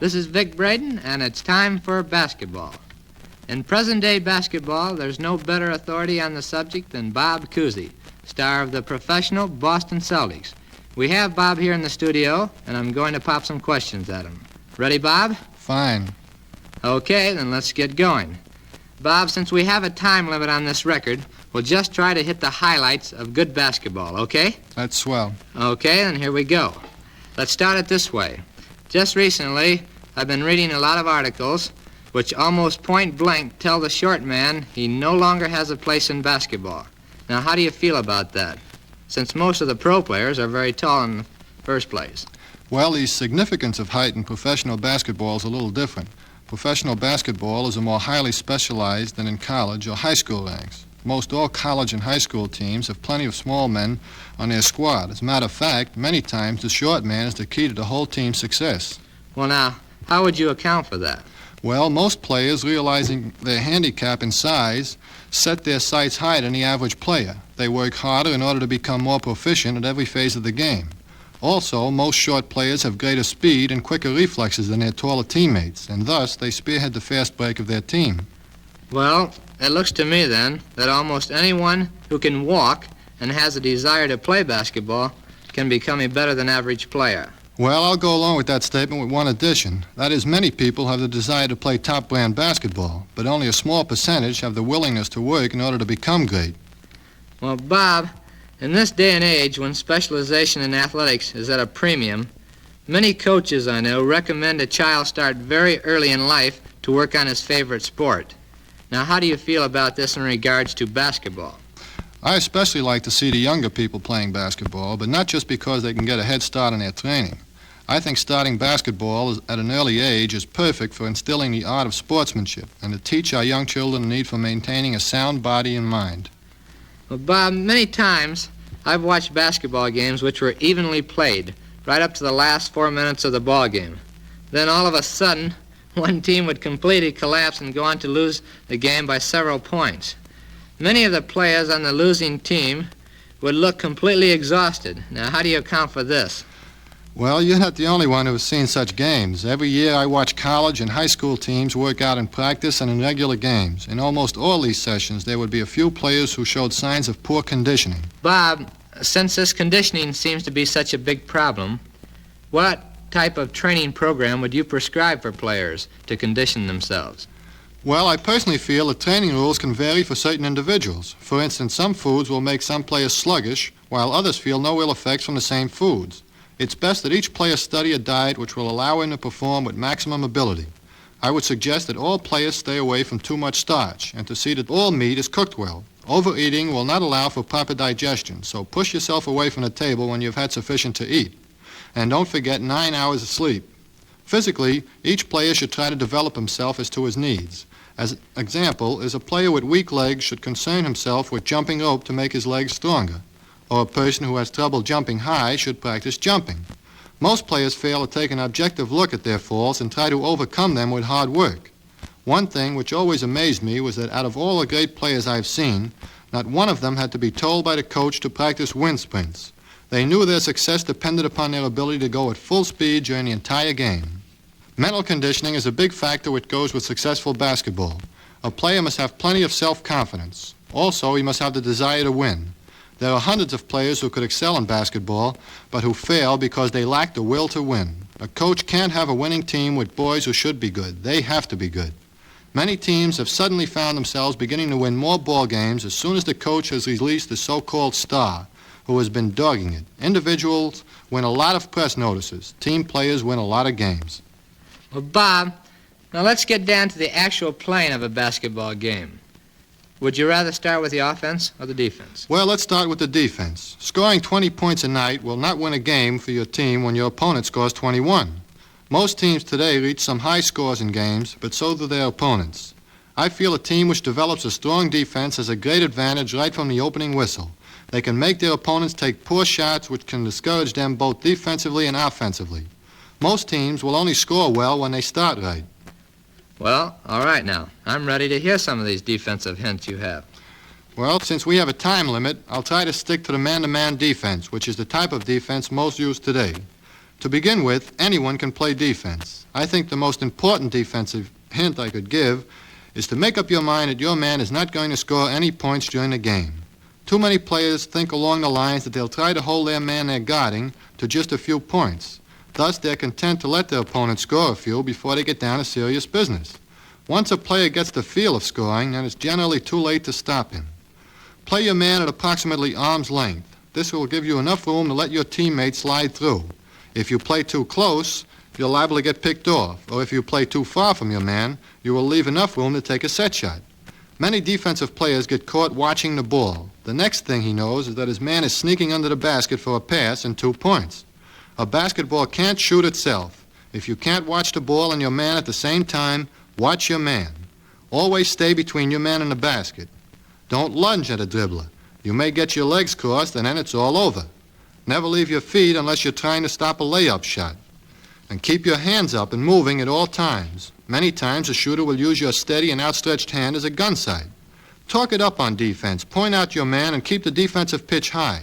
This is Vic Braden, and it's time for basketball. In present-day basketball, there's no better authority on the subject than Bob Cousy, star of the professional Boston Celtics. We have Bob here in the studio, and I'm going to pop some questions at him. Ready, Bob? Fine. Okay, then let's get going. Bob, since we have a time limit on this record, we'll just try to hit the highlights of good basketball, okay? That's swell. Okay, then here we go. Let's start it this way. Just recently, I've been reading a lot of articles which almost point blank tell the short man he no longer has a place in basketball. Now, how do you feel about that, since most of the pro players are very tall in the first place? Well, the significance of height in professional basketball is a little different. Professional basketball is more highly specialized than in college or high school ranks. Most all college and high school teams have plenty of small men on their squad. As a matter of fact, many times the short man is the key to the whole team's success. Well, now, how would you account for that? Well, most players, realizing their handicap in size, set their sights higher than the average player. They work harder in order to become more proficient at every phase of the game. Also, most short players have greater speed and quicker reflexes than their taller teammates, and thus they spearhead the fast break of their team. Well, it looks to me, then, that almost anyone who can walk and has a desire to play basketball can become a better-than-average player. Well, I'll go along with that statement with one addition. That is, many people have the desire to play top-brand basketball, but only a small percentage have the willingness to work in order to become great. Well, Bob, in this day and age when specialization in athletics is at a premium, many coaches I know recommend a child start very early in life to work on his favorite sport. Now, how do you feel about this in regards to basketball? I especially like to see the younger people playing basketball, but not just because they can get a head start in their training. I think starting basketball at an early age is perfect for instilling the art of sportsmanship and to teach our young children the need for maintaining a sound body and mind. Well, Bob, many times I've watched basketball games which were evenly played right up to the last 4 minutes of the ball game. Then all of a sudden, one team would completely collapse and go on to lose the game by several points. Many of the players on the losing team would look completely exhausted. Now, how do you account for this? Well, you're not the only one who has seen such games. Every year I watch college and high school teams work out in practice and in regular games. In almost all these sessions, there would be a few players who showed signs of poor conditioning. Bob, since this conditioning seems to be such a big problem, what type of training program would you prescribe for players to condition themselves? Well, I personally feel that training rules can vary for certain individuals. For instance, some foods will make some players sluggish, while others feel no ill effects from the same foods. It's best that each player study a diet which will allow him to perform with maximum ability. I would suggest that all players stay away from too much starch and to see that all meat is cooked well. Overeating will not allow for proper digestion, so push yourself away from the table when you've had sufficient to eat. And don't forget 9 hours of sleep. Physically, each player should try to develop himself as to his needs. As an example, a player with weak legs should concern himself with jumping rope to make his legs stronger. Or a person who has trouble jumping high should practice jumping. Most players fail to take an objective look at their falls and try to overcome them with hard work. One thing which always amazed me was that out of all the great players I've seen, not one of them had to be told by the coach to practice wind sprints. They knew their success depended upon their ability to go at full speed during the entire game. Mental conditioning is a big factor which goes with successful basketball. A player must have plenty of self-confidence. Also, he must have the desire to win. There are hundreds of players who could excel in basketball, but who fail because they lack the will to win. A coach can't have a winning team with boys who should be good. They have to be good. Many teams have suddenly found themselves beginning to win more ball games as soon as the coach has released the so-called star, who has been dogging it. Individuals win a lot of press notices. Team players win a lot of games. Well, Bob, now let's get down to the actual playing of a basketball game. Would you rather start with the offense or the defense? Well, let's start with the defense. Scoring 20 points a night will not win a game for your team when your opponent scores 21. Most teams today reach some high scores in games, but so do their opponents. I feel a team which develops a strong defense has a great advantage right from the opening whistle. They can make their opponents take poor shots which can discourage them both defensively and offensively. Most teams will only score well when they start right. Well, all right now. I'm ready to hear some of these defensive hints you have. Well, since we have a time limit, I'll try to stick to the man-to-man defense, which is the type of defense most used today. To begin with, anyone can play defense. I think the most important defensive hint I could give is to make up your mind that your man is not going to score any points during the game. Too many players think along the lines that they'll try to hold their man they're guarding to just a few points. Thus, they're content to let their opponent score a few before they get down to serious business. Once a player gets the feel of scoring, then it's generally too late to stop him. Play your man at approximately arm's length. This will give you enough room to let your teammate slide through. If you play too close, you're liable to get picked off, or if you play too far from your man, you will leave enough room to take a set shot. Many defensive players get caught watching the ball. The next thing he knows is that his man is sneaking under the basket for a pass and 2 points. A basketball can't shoot itself. If you can't watch the ball and your man at the same time, watch your man. Always stay between your man and the basket. Don't lunge at a dribbler. You may get your legs crossed and then it's all over. Never leave your feet unless you're trying to stop a layup shot. And keep your hands up and moving at all times. Many times a shooter will use your steady and outstretched hand as a gun sight. Talk it up on defense. Point out your man and keep the defensive pitch high.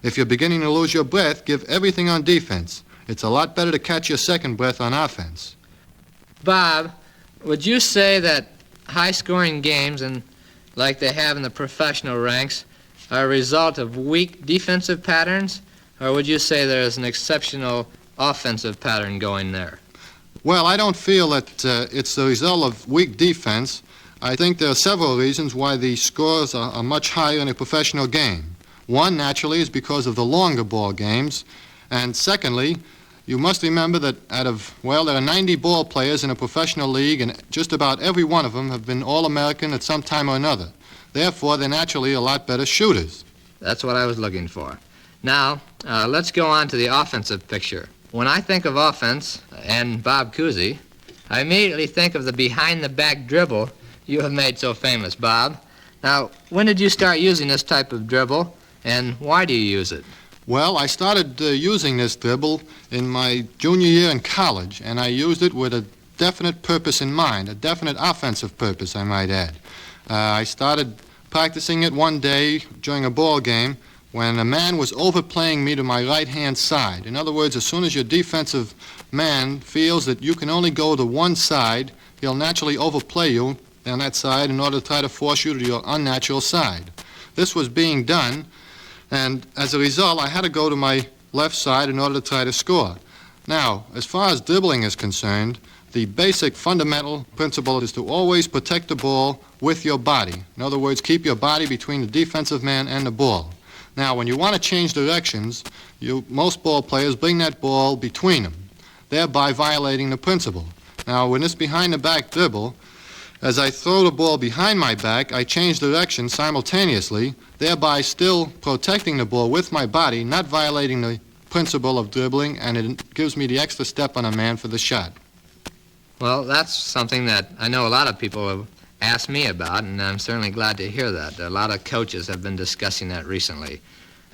If you're beginning to lose your breath, give everything on defense. It's a lot better to catch your second breath on offense. Bob, would you say that high-scoring games, and like they have in the professional ranks, are a result of weak defensive patterns? Or would you say there's an exceptional offensive pattern going there? Well, I don't feel that it's the result of weak defense. I think there are several reasons why the scores are much higher in a professional game. One, naturally, is because of the longer ball games. And secondly, you must remember that there are 90 ball players in a professional league, and just about every one of them have been All-American at some time or another. Therefore, they're naturally a lot better shooters. That's what I was looking for. Now, let's go on to the offensive picture. When I think of offense and Bob Cousy, I immediately think of the behind-the-back dribble you have made so famous, Bob. Now, when did you start using this type of dribble, and why do you use it? Well, I started using this dribble in my junior year in college, and I used it with a definite purpose in mind, a definite offensive purpose, I might add. I started practicing it one day during a ball game when a man was overplaying me to my right-hand side. In other words, as soon as your defensive man feels that you can only go to one side, he'll naturally overplay you on that side in order to try to force you to your unnatural side. This was being done, and as a result, I had to go to my left side in order to try to score. Now, as far as dribbling is concerned, the basic fundamental principle is to always protect the ball with your body. In other words, keep your body between the defensive man and the ball. Now, when you want to change directions, most ball players bring that ball between them, thereby violating the principle. Now, when it's behind-the-back dribble, as I throw the ball behind my back, I change direction simultaneously, thereby still protecting the ball with my body, not violating the principle of dribbling, and it gives me the extra step on a man for the shot. Well, that's something that I know a lot of people have asked me about, and I'm certainly glad to hear that. A lot of coaches have been discussing that recently.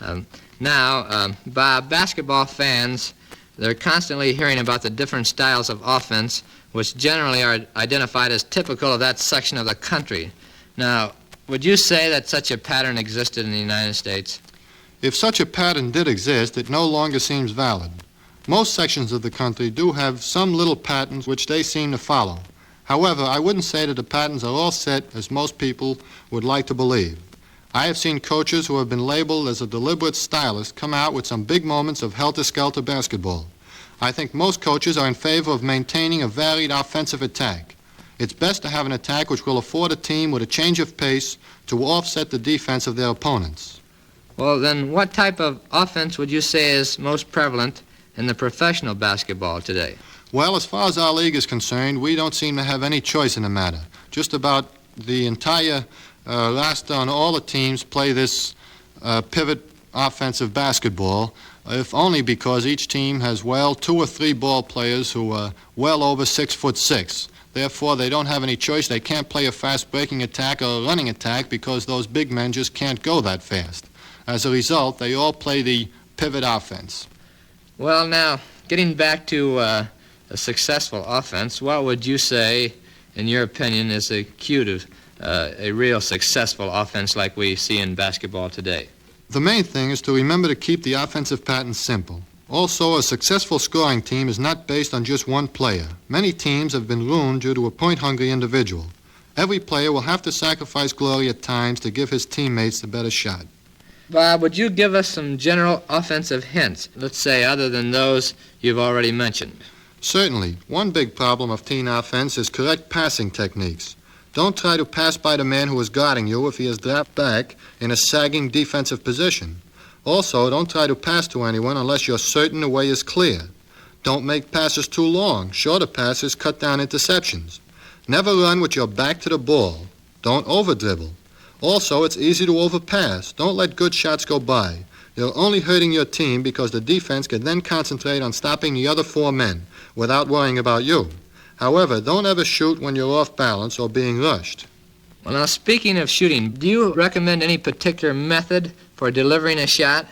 Bob, basketball fans, they're constantly hearing about the different styles of offense, which generally are identified as typical of that section of the country. Now, would you say that such a pattern existed in the United States? If such a pattern did exist, it no longer seems valid. Most sections of the country do have some little patterns which they seem to follow. However, I wouldn't say that the patterns are all set as most people would like to believe. I have seen coaches who have been labeled as a deliberate stylist come out with some big moments of helter-skelter basketball. I think most coaches are in favor of maintaining a varied offensive attack. It's best to have an attack which will afford a team with a change of pace to offset the defense of their opponents. Well, then what type of offense would you say is most prevalent in the professional basketball today? Well, as far as our league is concerned, we don't seem to have any choice in the matter. Just about the entire roster on all the teams play this pivot offensive basketball, if only because each team has, 2 or 3 ball players who are well over 6'6". Therefore, they don't have any choice. They can't play a fast breaking attack or a running attack because those big men just can't go that fast. As a result, they all play the pivot offense. Well, now, getting back to a successful offense, what would you say, in your opinion, is the key to a real successful offense like we see in basketball today? The main thing is to remember to keep the offensive pattern simple. Also, a successful scoring team is not based on just one player. Many teams have been ruined due to a point-hungry individual. Every player will have to sacrifice glory at times to give his teammates the better shot. Bob, would you give us some general offensive hints, let's say other than those you've already mentioned? Certainly. One big problem of teen offense is correct passing techniques. Don't try to pass by the man who is guarding you if he is dropped back in a sagging defensive position. Also, don't try to pass to anyone unless you're certain the way is clear. Don't make passes too long. Shorter passes cut down interceptions. Never run with your back to the ball. Don't over-dribble. Also, it's easy to overpass. Don't let good shots go by. You're only hurting your team because the defense can then concentrate on stopping the other four men without worrying about you. However, don't ever shoot when you're off balance or being rushed. Well, now, speaking of shooting, do you recommend any particular method for delivering a shot?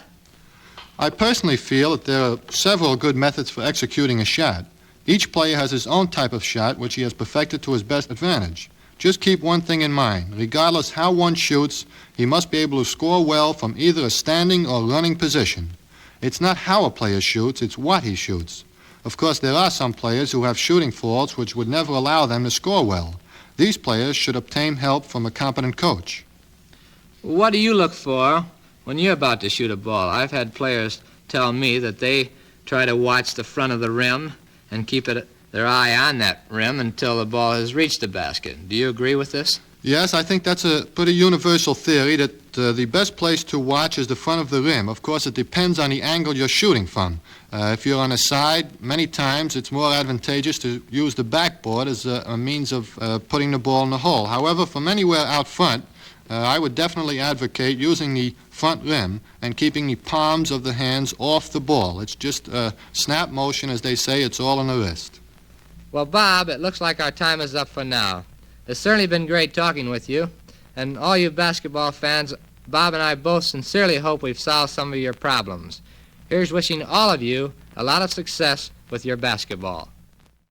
I personally feel that there are several good methods for executing a shot. Each player has his own type of shot which he has perfected to his best advantage. Just keep one thing in mind. Regardless how one shoots, he must be able to score well from either a standing or running position. It's not how a player shoots, it's what he shoots. Of course, there are some players who have shooting faults which would never allow them to score well. These players should obtain help from a competent coach. What do you look for when you're about to shoot a ball? I've had players tell me that they try to watch the front of the rim and keep their eye on that rim until the ball has reached the basket. Do you agree with this? Yes, I think that's a pretty universal theory that the best place to watch is the front of the rim. Of course, it depends on the angle you're shooting from. If you're on a side, many times it's more advantageous to use the backboard as a means of putting the ball in the hole. However, from anywhere out front, I would definitely advocate using the front rim and keeping the palms of the hands off the ball. It's just a snap motion, as they say. It's all in the wrist. Well, Bob, it looks like our time is up for now. It's certainly been great talking with you. And all you basketball fans, Bob and I both sincerely hope we've solved some of your problems. Here's wishing all of you a lot of success with your basketball.